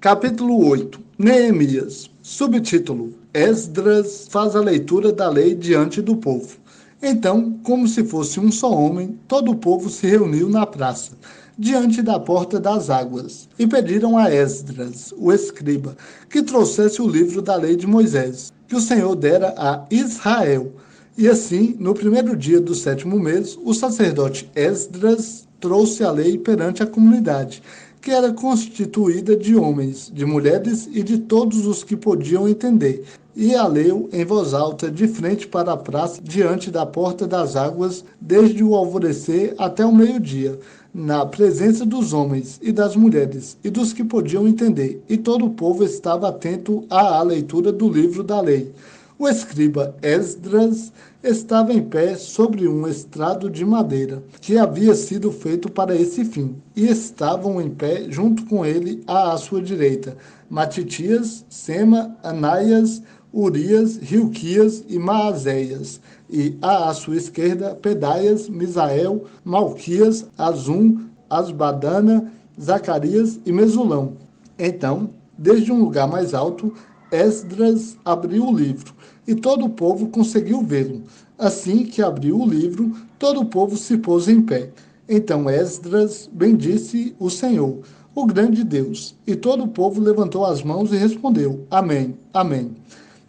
Capítulo 8. Neemias. Subtítulo: Esdras faz a leitura da lei diante do povo. Então, como se fosse um só homem, todo o povo se reuniu na praça, diante da porta das águas, e pediram a Esdras, o escriba, que trouxesse o livro da lei de Moisés, que o Senhor dera a Israel. E assim, no primeiro dia do 7º mês, o sacerdote Esdras trouxe a lei perante a comunidade, que era constituída de homens, de mulheres e de todos os que podiam entender, e a leu em voz alta, de frente para a praça, diante da porta das águas, desde o alvorecer até o meio-dia, na presença dos homens e das mulheres, e dos que podiam entender, e todo o povo estava atento à leitura do livro da lei. O escriba Esdras estava em pé sobre um estrado de madeira, que havia sido feito para esse fim, e estavam em pé junto com ele à sua direita Matitias, Sema, Anaias, Urias, Hilquias e Maazéias, e à sua esquerda Pedaias, Misael, Malquias, Azum, Asbadana, Zacarias e Mesulão. Então, desde um lugar mais alto, Esdras abriu o livro, e todo o povo conseguiu vê-lo. Assim que abriu o livro, todo o povo se pôs em pé. Então Esdras bendisse o Senhor, o grande Deus, e todo o povo levantou as mãos e respondeu: Amém, Amém.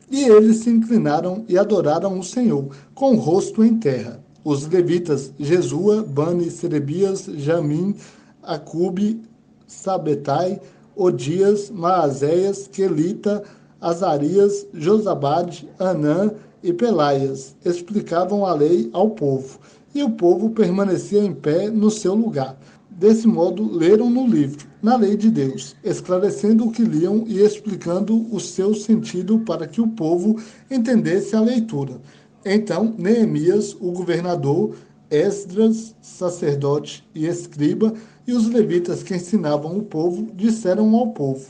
E eles se inclinaram e adoraram o Senhor, com o rosto em terra. Os levitas Jesua, Bani, Serebias, Jamim, Acube, Sabetai, Odias, Maazéias, Quelita, Azarias, Josabade, Anã e Pelaias explicavam a lei ao povo, e o povo permanecia em pé no seu lugar. Desse modo, leram no livro, na lei de Deus, esclarecendo o que liam e explicando o seu sentido para que o povo entendesse a leitura. Então, Neemias, o governador, Esdras, sacerdote e escriba, e os levitas que ensinavam o povo, disseram ao povo: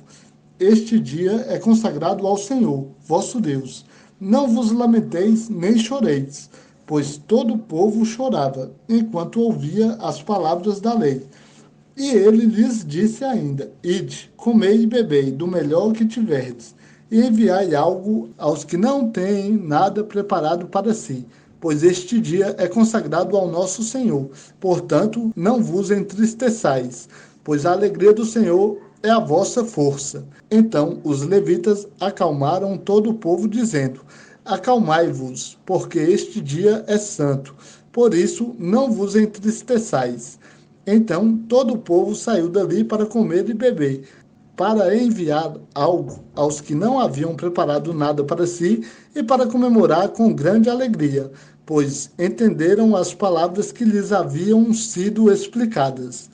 Este dia é consagrado ao Senhor, vosso Deus. Não vos lamenteis nem choreis, pois todo o povo chorava, enquanto ouvia as palavras da lei. E ele lhes disse ainda: Ide, comei e bebei do melhor que tiverdes, e enviai algo aos que não têm nada preparado para si, pois este dia é consagrado ao nosso Senhor. Portanto, não vos entristeçais, pois a alegria do Senhor é a vossa força. Então os levitas acalmaram todo o povo, dizendo: Acalmai-vos, porque este dia é santo, por isso não vos entristeçais. Então todo o povo saiu dali para comer e beber, para enviar algo aos que não haviam preparado nada para si e para comemorar com grande alegria, pois entenderam as palavras que lhes haviam sido explicadas.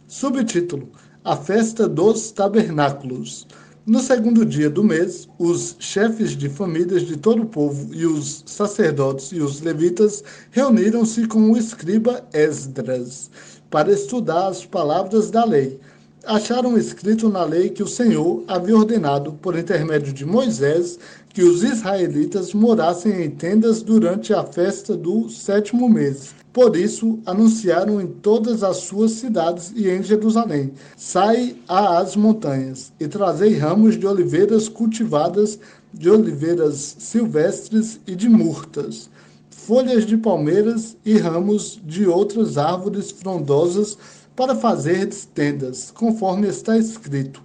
Subtítulo: A Festa dos Tabernáculos. No segundo dia do mês, os chefes de famílias de todo o povo e os sacerdotes e os levitas reuniram-se com o escriba Esdras para estudar as palavras da lei. Acharam escrito na lei que o Senhor havia ordenado, por intermédio de Moisés, que os israelitas morassem em tendas durante a festa do 7º mês. Por isso, anunciaram em todas as suas cidades e em Jerusalém: Sai às montanhas, e trazei ramos de oliveiras cultivadas, de oliveiras silvestres e de murtas, folhas de palmeiras e ramos de outras árvores frondosas, para fazer tendas, conforme está escrito.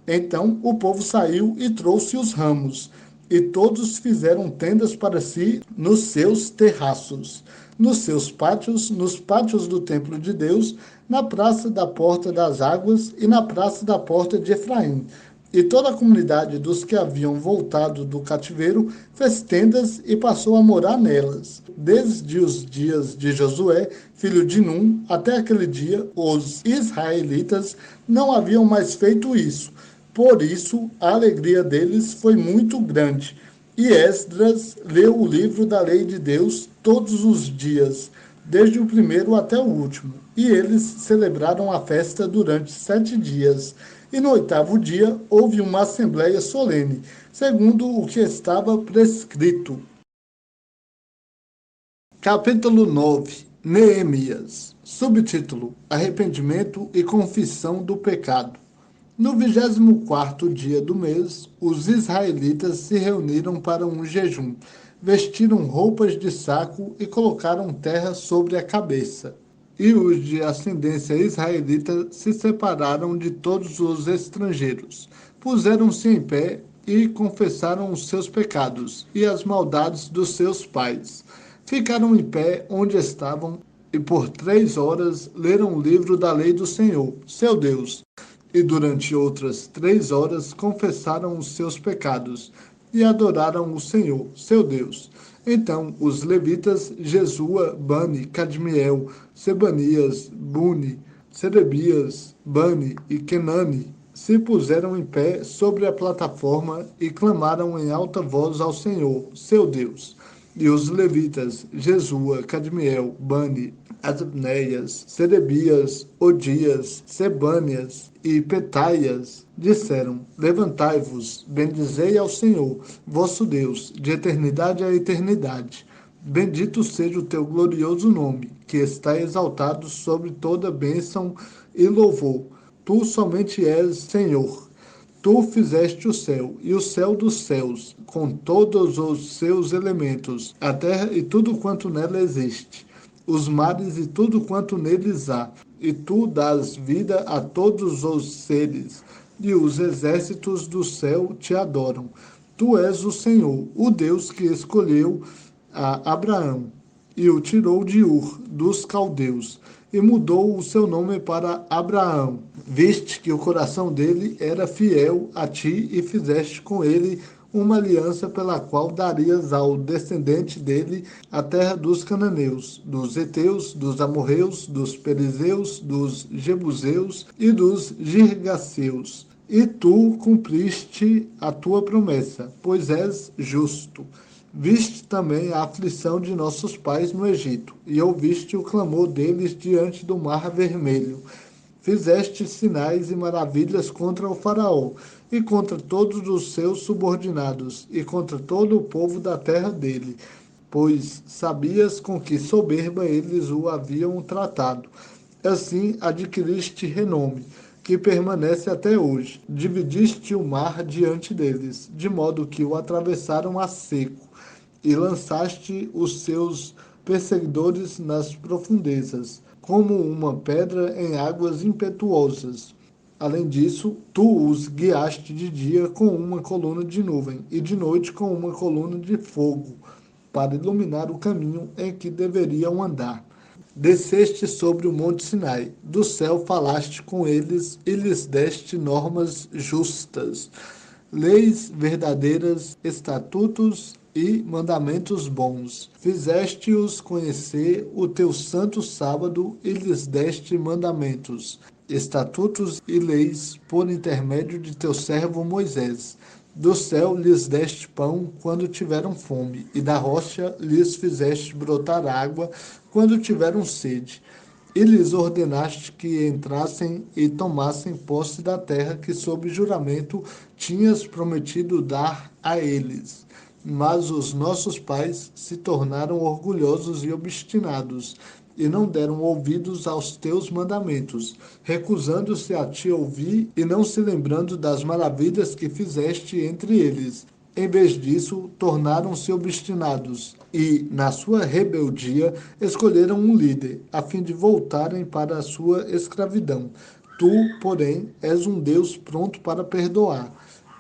Então o povo saiu e trouxe os ramos, e todos fizeram tendas para si nos seus terraços, nos seus pátios, nos pátios do templo de Deus, na praça da porta das águas e na praça da porta de Efraim. E toda a comunidade dos que haviam voltado do cativeiro fez tendas e passou a morar nelas. Desde os dias de Josué, filho de Num, até aquele dia, os israelitas não haviam mais feito isso. Por isso, a alegria deles foi muito grande. E Esdras leu o livro da lei de Deus todos os dias, desde o primeiro até o último. E eles celebraram a festa durante 7 dias. E no 8º dia houve uma assembleia solene, segundo o que estava prescrito. Capítulo 9. Neemias. Subtítulo: Arrependimento e confissão do pecado. No 24º dia do mês, os israelitas se reuniram para um jejum, vestiram roupas de saco e colocaram terra sobre a cabeça. E os de ascendência israelita se separaram de todos os estrangeiros, puseram-se em pé e confessaram os seus pecados e as maldades dos seus pais. Ficaram em pé onde estavam e por 3 horas leram o livro da lei do Senhor, seu Deus. E durante outras 3 horas confessaram os seus pecados e adoraram o Senhor, seu Deus. Então os levitas Jesua, Bani, Cadmiel, Sebanias, Buni, Serebias, Bani e Kenani se puseram em pé sobre a plataforma e clamaram em alta voz ao Senhor, seu Deus. E os levitas Jesua, Cadmiel, Bani, Asbneias, Serebias, Odias, Sebânias e Petaias disseram: Levantai-vos, bendizei ao Senhor, vosso Deus, de eternidade a eternidade. Bendito seja o teu glorioso nome, que está exaltado sobre toda bênção e louvor. Tu somente és Senhor. Tu fizeste o céu e o céu dos céus, com todos os seus elementos, a terra e tudo quanto nela existe, os mares e tudo quanto neles há, e tu dás vida a todos os seres, e os exércitos do céu te adoram. Tu és o Senhor, o Deus que escolheu a Abraão e o tirou de Ur, dos caldeus, e mudou o seu nome para Abraão. Viste que o coração dele era fiel a ti e fizeste com ele uma aliança pela qual darias ao descendente dele a terra dos cananeus, dos heteus, dos amorreus, dos perizeus, dos jebuseus e dos girgaceus. E tu cumpriste a tua promessa, pois és justo. Viste também a aflição de nossos pais no Egito, e ouviste o clamor deles diante do mar vermelho. Fizeste sinais e maravilhas contra o faraó, e contra todos os seus subordinados, e contra todo o povo da terra dele, pois sabias com que soberba eles o haviam tratado. Assim adquiriste renome, que permanece até hoje. Dividiste o mar diante deles, de modo que o atravessaram a seco, e lançaste os seus perseguidores nas profundezas, como uma pedra em águas impetuosas. Além disso, tu os guiaste de dia com uma coluna de nuvem, e de noite com uma coluna de fogo, para iluminar o caminho em que deveriam andar. Desceste sobre o monte Sinai, do céu falaste com eles e lhes deste normas justas, leis verdadeiras, estatutos e mandamentos bons. Fizeste-os conhecer o teu santo sábado e lhes deste mandamentos, estatutos e leis por intermédio de teu servo Moisés. Do céu lhes deste pão quando tiveram fome, e da rocha lhes fizeste brotar água quando tiveram sede. E lhes ordenaste que entrassem e tomassem posse da terra que, sob juramento, tinhas prometido dar a eles. Mas os nossos pais se tornaram orgulhosos e obstinados, e não deram ouvidos aos teus mandamentos, recusando-se a te ouvir e não se lembrando das maravilhas que fizeste entre eles. Em vez disso, tornaram-se obstinados e, na sua rebeldia, escolheram um líder, a fim de voltarem para a sua escravidão. Tu, porém, és um Deus pronto para perdoar,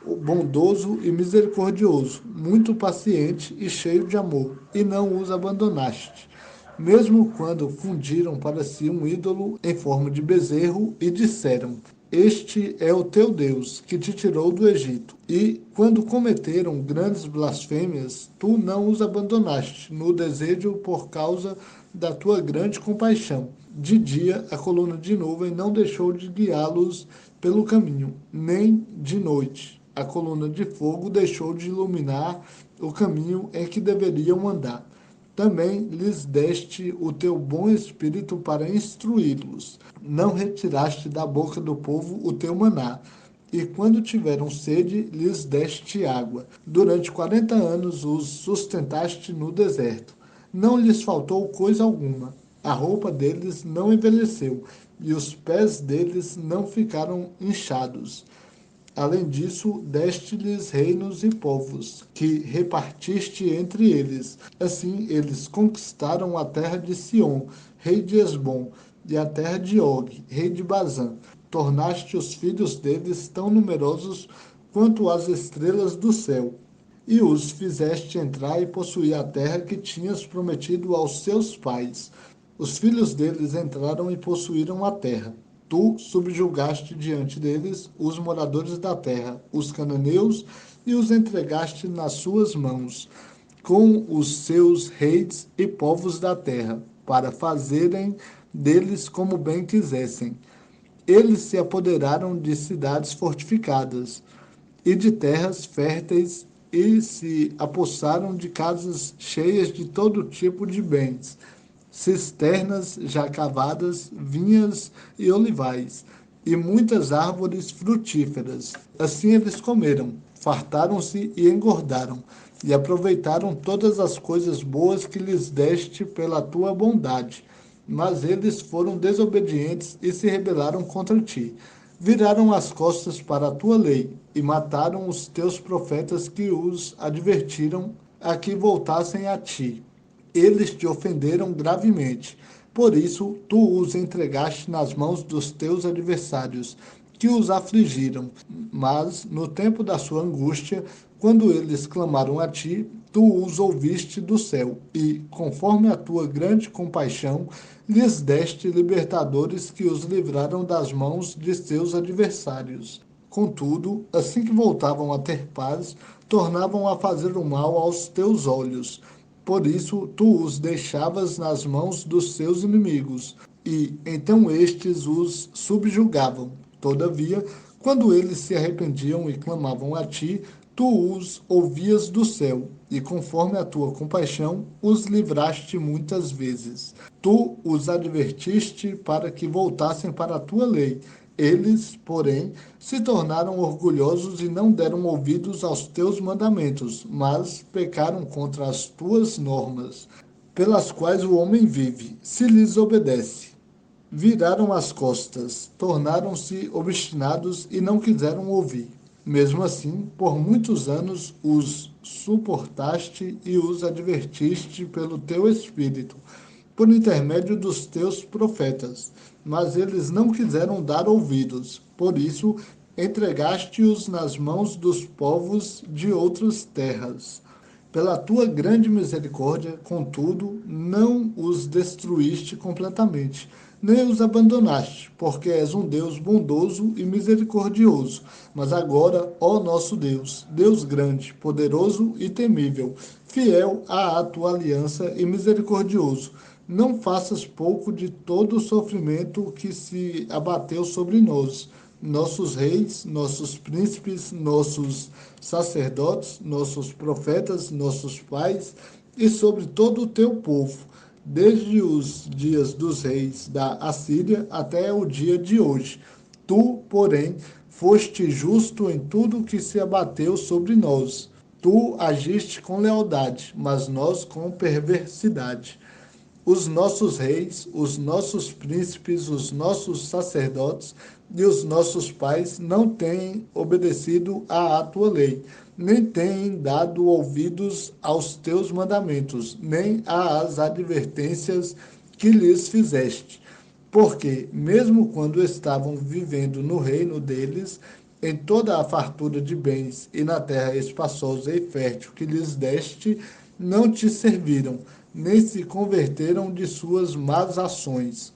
bondoso e misericordioso, muito paciente e cheio de amor, e não os abandonaste, mesmo quando fundiram para si um ídolo em forma de bezerro e disseram: Este é o teu Deus, que te tirou do Egito. E, quando cometeram grandes blasfêmias, tu não os abandonaste no desejo por causa da tua grande compaixão. De dia, a coluna de nuvem não deixou de guiá-los pelo caminho, nem de noite. A coluna de fogo deixou de iluminar o caminho em que deveriam andar. Também lhes deste o teu bom espírito para instruí-los. Não retiraste da boca do povo o teu maná. E quando tiveram sede, lhes deste água. Durante 40 anos os sustentaste no deserto. Não lhes faltou coisa alguma. A roupa deles não envelheceu, e os pés deles não ficaram inchados. Além disso, deste-lhes reinos e povos, que repartiste entre eles. Assim, eles conquistaram a terra de Sion, rei de Esbom, e a terra de Og, rei de Bazã. Tornaste os filhos deles tão numerosos quanto as estrelas do céu, e os fizeste entrar e possuir a terra que tinhas prometido aos seus pais. Os filhos deles entraram e possuíram a terra. Tu subjugaste diante deles os moradores da terra, os cananeus, e os entregaste nas suas mãos, com os seus reis e povos da terra, para fazerem deles como bem quisessem. Eles se apoderaram de cidades fortificadas e de terras férteis e se apossaram de casas cheias de todo tipo de bens, cisternas já cavadas, vinhas e olivais, e muitas árvores frutíferas. Assim eles comeram, fartaram-se e engordaram, e aproveitaram todas as coisas boas que lhes deste pela tua bondade. Mas eles foram desobedientes e se rebelaram contra ti. Viraram as costas para a tua lei e mataram os teus profetas que os advertiram a que voltassem a ti. Eles te ofenderam gravemente. Por isso, tu os entregaste nas mãos dos teus adversários, que os afligiram. Mas, no tempo da sua angústia, quando eles clamaram a ti, tu os ouviste do céu, e, conforme a tua grande compaixão, lhes deste libertadores que os livraram das mãos de seus adversários. Contudo, assim que voltavam a ter paz, tornavam a fazer o mal aos teus olhos. Por isso, tu os deixavas nas mãos dos seus inimigos, e então estes os subjugavam. Todavia, quando eles se arrependiam e clamavam a ti, tu os ouvias do céu, e conforme a tua compaixão, os livraste muitas vezes. Tu os advertiste para que voltassem para a tua lei. Eles, porém, se tornaram orgulhosos e não deram ouvidos aos teus mandamentos, mas pecaram contra as tuas normas, pelas quais o homem vive, se lhes obedece. Viraram as costas, tornaram-se obstinados e não quiseram ouvir. Mesmo assim, por muitos anos os suportaste e os advertiste pelo teu espírito, por intermédio dos teus profetas. Mas eles não quiseram dar ouvidos. Por isso, entregaste-os nas mãos dos povos de outras terras. Pela tua grande misericórdia, contudo, não os destruíste completamente, nem os abandonaste, porque és um Deus bondoso e misericordioso. Mas agora, ó nosso Deus, Deus grande, poderoso e temível, fiel à tua aliança e misericordioso, não faças pouco de todo o sofrimento que se abateu sobre nós, nossos reis, nossos príncipes, nossos sacerdotes, nossos profetas, nossos pais, e sobre todo o teu povo, desde os dias dos reis da Assíria até o dia de hoje. Tu, porém, foste justo em tudo que se abateu sobre nós. Tu agiste com lealdade, mas nós com perversidade. Os nossos reis, os nossos príncipes, os nossos sacerdotes e os nossos pais não têm obedecido à tua lei, nem têm dado ouvidos aos teus mandamentos, nem às advertências que lhes fizeste. Porque, mesmo quando estavam vivendo no reino deles, em toda a fartura de bens e na terra espaçosa e fértil que lhes deste, não te serviram, nem se converteram de suas más ações.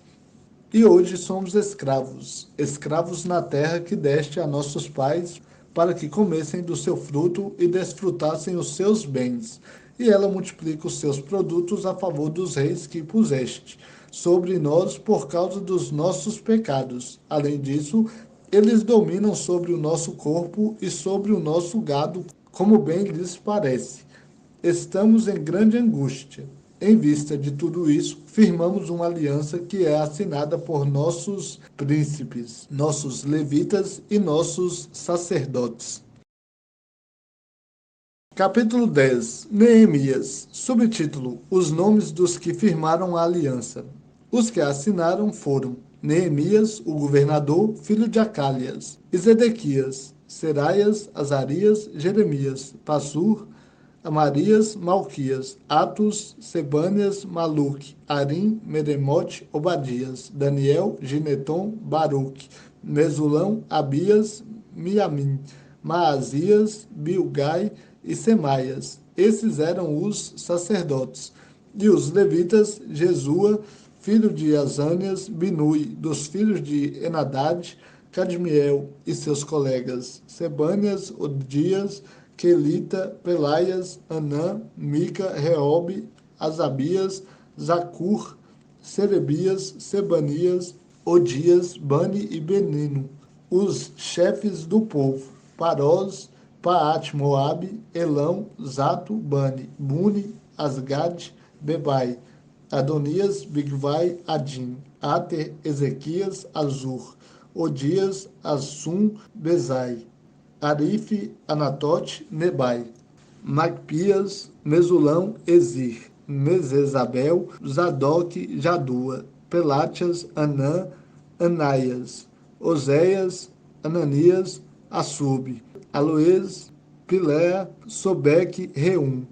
E hoje somos escravos, escravos na terra que deste a nossos pais, para que comessem do seu fruto e desfrutassem os seus bens. E ela multiplica os seus produtos a favor dos reis que puseste sobre nós por causa dos nossos pecados. Além disso, eles dominam sobre o nosso corpo e sobre o nosso gado, como bem lhes parece. Estamos em grande angústia. Em vista de tudo isso, firmamos uma aliança que é assinada por nossos príncipes, nossos levitas e nossos sacerdotes. Capítulo 10. Neemias. Subtítulo: Os nomes dos que firmaram a aliança. Os que a assinaram foram Neemias, o governador, filho de Acalias, e Zedequias, Seraias, Azarias, Jeremias, Passur, Amarias, Malquias, Atos, Sebanias, Maluque, Arim, Meremote, Obadias, Daniel, Gineton, Baruque, Mesulão, Abias, Miamim, Maasias, Bilgai e Semaias. Esses eram os sacerdotes. E os levitas, Jesua, filho de Azanias, Binui, dos filhos de Enadad, Cadmiel e seus colegas, Sebanias, Odias, Quelita, Pelaias, Anã, Mica, Reobe, Asabias, Zacur, Serebias, Sebanias, Odias, Bani e Benino, os chefes do povo, Parós, Paat Moabe, Elão, Zato, Bani, Buni, Asgad, Bebai, Adonias, Bigvai, Adim, Ater, Ezequias, Azur, Odias, Assum, Bezai, Arife, Anatote, Nebai, Magpias, Mesulão, Ezir, Mesesabel, Zadok, Jadua, Pelátias, Anã, Anaias, Oséias, Ananias, Assub, Aloes, Pilea, Sobeque, Reum,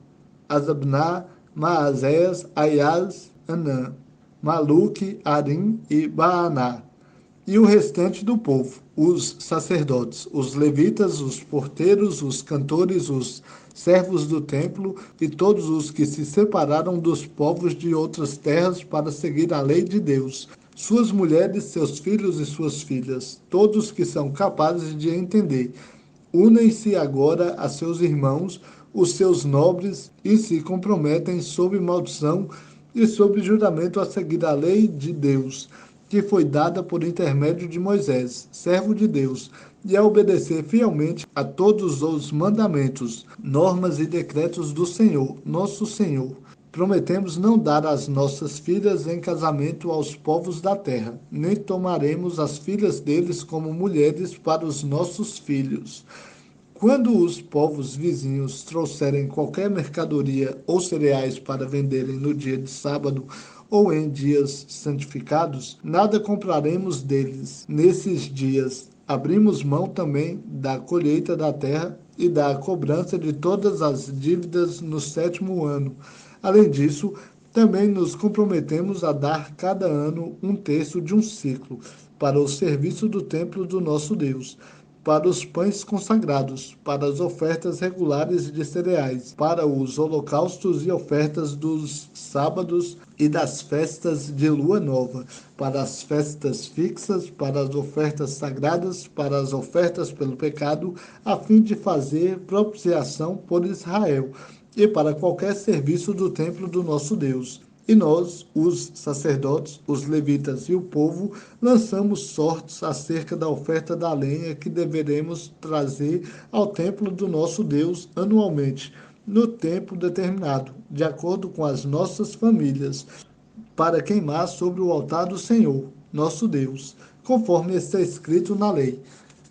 Azabná, Maazéas, Aias, Anã, Maluque, Arim e Baaná, e o restante do povo, os sacerdotes, os levitas, os porteiros, os cantores, os servos do templo e todos os que se separaram dos povos de outras terras para seguir a lei de Deus, suas mulheres, seus filhos e suas filhas, todos que são capazes de entender. Unem-se agora a seus irmãos, os seus nobres, e se comprometem sob maldição e sob juramento a seguir a lei de Deus, que foi dada por intermédio de Moisés, servo de Deus, e a obedecer fielmente a todos os mandamentos, normas e decretos do Senhor, nosso Senhor. Prometemos não dar as nossas filhas em casamento aos povos da terra, nem tomaremos as filhas deles como mulheres para os nossos filhos. Quando os povos vizinhos trouxerem qualquer mercadoria ou cereais para venderem no dia de sábado ou em dias santificados, nada compraremos deles. Nesses dias, abrimos mão também da colheita da terra e da cobrança de todas as dívidas no 7º ano. Além disso, também nos comprometemos a dar cada ano 1/3 de um ciclo para o serviço do templo do nosso Deus, para os pães consagrados, para as ofertas regulares de cereais, para os holocaustos e ofertas dos sábados e das festas de lua nova, para as festas fixas, para as ofertas sagradas, para as ofertas pelo pecado, a fim de fazer propiciação por Israel, e para qualquer serviço do templo do nosso Deus. E nós, os sacerdotes, os levitas e o povo, lançamos sortes acerca da oferta da lenha que deveremos trazer ao templo do nosso Deus anualmente, no tempo determinado, de acordo com as nossas famílias, para queimar sobre o altar do Senhor, nosso Deus, conforme está escrito na lei.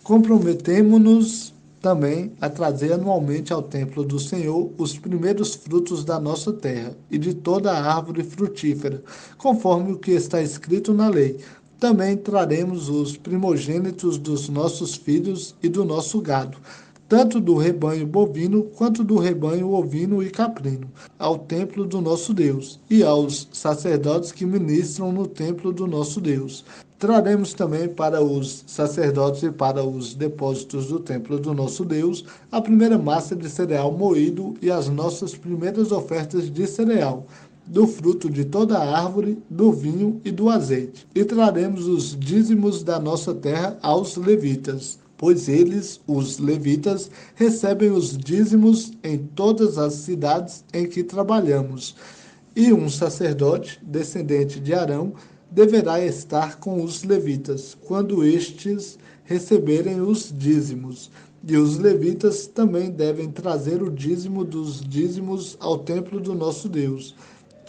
Comprometemo-nos também a trazer anualmente ao templo do Senhor os primeiros frutos da nossa terra e de toda a árvore frutífera, conforme o que está escrito na lei. Também traremos os primogênitos dos nossos filhos e do nosso gado, tanto do rebanho bovino quanto do rebanho ovino e caprino, ao templo do nosso Deus, e aos sacerdotes que ministram no templo do nosso Deus. Traremos também para os sacerdotes e para os depósitos do templo do nosso Deus a primeira massa de cereal moído e as nossas primeiras ofertas de cereal, do fruto de toda a árvore, do vinho e do azeite. E traremos os dízimos da nossa terra aos levitas, pois eles, os levitas, recebem os dízimos em todas as cidades em que trabalhamos. E um sacerdote, descendente de Arão, deverá estar com os levitas, quando estes receberem os dízimos. E os levitas também devem trazer o dízimo dos dízimos ao templo do nosso Deus,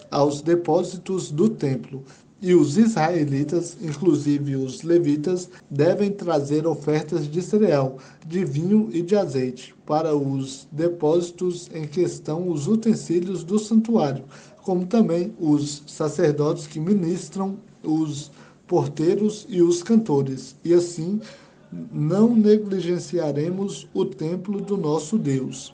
aos depósitos do templo. E os israelitas, inclusive os levitas, devem trazer ofertas de cereal, de vinho e de azeite, para os depósitos em que estão os utensílios do santuário, como também os sacerdotes que ministram os porteiros e os cantores, e assim não negligenciaremos o templo do nosso Deus.